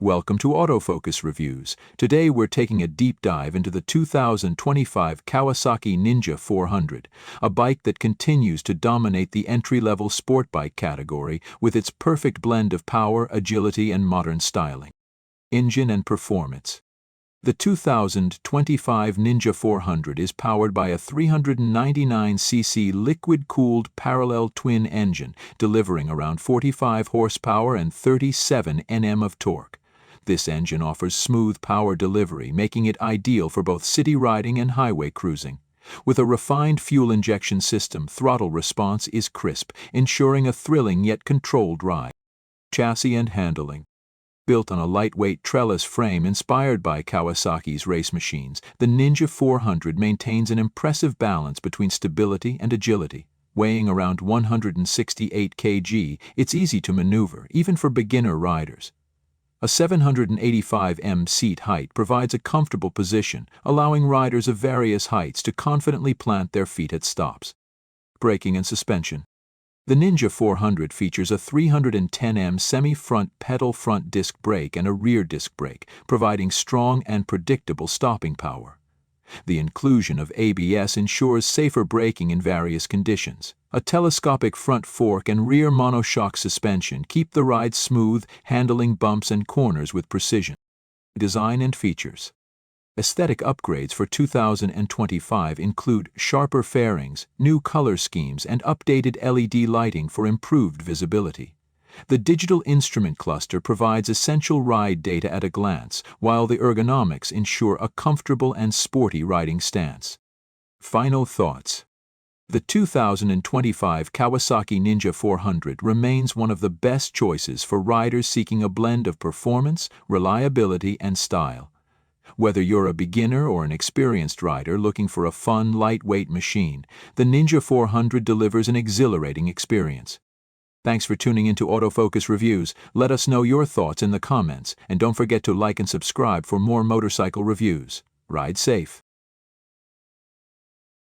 Welcome to Autofocus Reviews. Today we're taking a deep dive into the 2025 Kawasaki Ninja 400, a bike that continues to dominate the entry-level sport bike category with its perfect blend of power, agility, and modern styling. Engine and performance. The 2025 Ninja 400 is powered by a 399cc liquid-cooled parallel twin engine, delivering around 45 horsepower and 37 Nm of torque. This engine offers smooth power delivery, making it ideal for both city riding and highway cruising. With a refined fuel injection system, throttle response is crisp, ensuring a thrilling yet controlled ride. Chassis and handling. Built on a lightweight trellis frame inspired by Kawasaki's race machines, the Ninja 400 maintains an impressive balance between stability and agility. Weighing around 168 kg, it's easy to maneuver, even for beginner riders. A 785 seat height provides a comfortable position, allowing riders of various heights to confidently plant their feet at stops. Braking and suspension. The Ninja 400 features a 310 semi-front pedal front disc brake and a rear disc brake, providing strong and predictable stopping power. The inclusion of ABS ensures safer braking in various conditions. A telescopic front fork and rear monoshock suspension keep the ride smooth, handling bumps and corners with precision. Design and features. Aesthetic upgrades for 2025 include sharper fairings, new color schemes, and updated LED lighting for improved visibility. The digital instrument cluster provides essential ride data at a glance, while the ergonomics ensure a comfortable and sporty riding stance. Final thoughts. The 2025 Kawasaki Ninja 400 remains one of the best choices for riders seeking a blend of performance, reliability, and style. Whether you're a beginner or an experienced rider looking for a fun, lightweight machine, the Ninja 400 delivers an exhilarating experience. Thanks for tuning into Autofocus Reviews. Let us know your thoughts in the comments, and don't forget to like and subscribe for more motorcycle reviews. Ride safe.